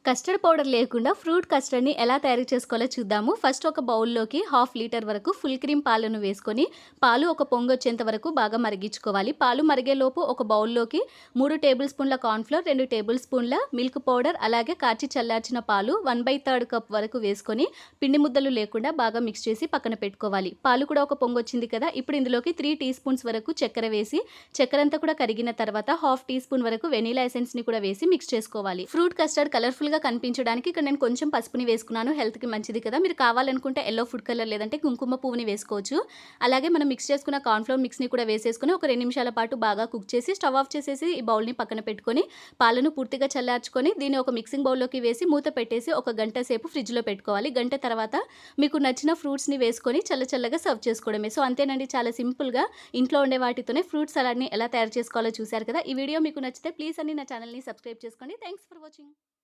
Custard powder లేకుండా fruit కస్టర్డ్‌ని ఎలా తయారు చేసుకోవాలో చూద్దాము. ఫస్ట్ ఒక బౌల్‌లోకి హాఫ్ లీటర్ వరకు ఫుల్ క్రీమ్ పాలను వేసుకొని, పాలు ఒక పొంగొచ్చేంత వరకు బాగా మరిగించుకోవాలి. పాలు మరిగేలోపు ఒక బౌల్‌లోకి 3 టేబుల్ స్పూన్ల కార్న్ ఫ్లోర్, 2 టేబుల్ స్పూన్ల మిల్క్ పౌడర్, అలాగే కాచి చల్లార్చిన పాలు 1/3 కప్ వరకు వేసుకొని, పిండి ముద్దలు లేకుండా బాగా మిక్స్ చేసి పక్కన పెట్టుకోవాలి. పాలు కూడా ఒక పొంగొచ్చింది కదా! ఇప్పుడు ఇందులోకి 3 టీ స్పూన్స్ వరకు చక్కెర వేసి, చక్కెరంతా కూడా కరిగిన తర్వాత హాఫ్ టీ స్పూన్ వరకు వెనిలా ఎసెన్స్‌ని కూడా వేసి మిక్స్ చేసుకోవాలి. ఫ్రూట్ కస్టర్డ్ కలర్‌ఫుల్‌గా కనిపించడానికి ఇక్కడ నేను కొంచెం పసుపుని వేసుకున్నాను. హెల్త్‌కి మంచిది కదా! మీరు కావాలనుకుంటే యెల్లో ఫుడ్ కలర్ లేదంటే కుంకుమ పువ్వుని వేసుకోవచ్చు. అలాగే మనం మిక్స్ చేసుకున్న కార్న్ ఫ్లోర్ మిక్స్‌ని కూడా వేసేసుకొని ఒక 2 నిమిషాల పాటు బాగా కుక్ చేసి స్టవ్ ఆఫ్ చేసేసి ఈ బౌల్‌ని పక్కన పెట్టుకొని, పాలను పూర్తిగా చల్లార్చుకొని దీన్ని ఒక మిక్సింగ్ బౌల్‌లోకి వేసి మూత పెట్టేసి ఒక గంట సేపు ఫ్రిడ్జ్‌లో పెట్టుకోవాలి. గంట తర్వాత మీకు నచ్చిన ఫ్రూట్స్‌ని వేసుకొని చల్లగా సర్వ్ చేసుకోవడమే. సో అంతేనండి, చాలా సింపుల్‌గా ఇంట్లో ఉండే వాటితోనే ఫ్రూట్ సలాడ్‌ని ఎలా తయారు చేసుకోవాలో చూసారు కదా! ఈ వీడియో మీకు నచ్చితే ప్లీజ్ అండి నా ఛానెల్‌ని సబ్స్క్రైబ్ చేసుకోండి. Thanks for watching.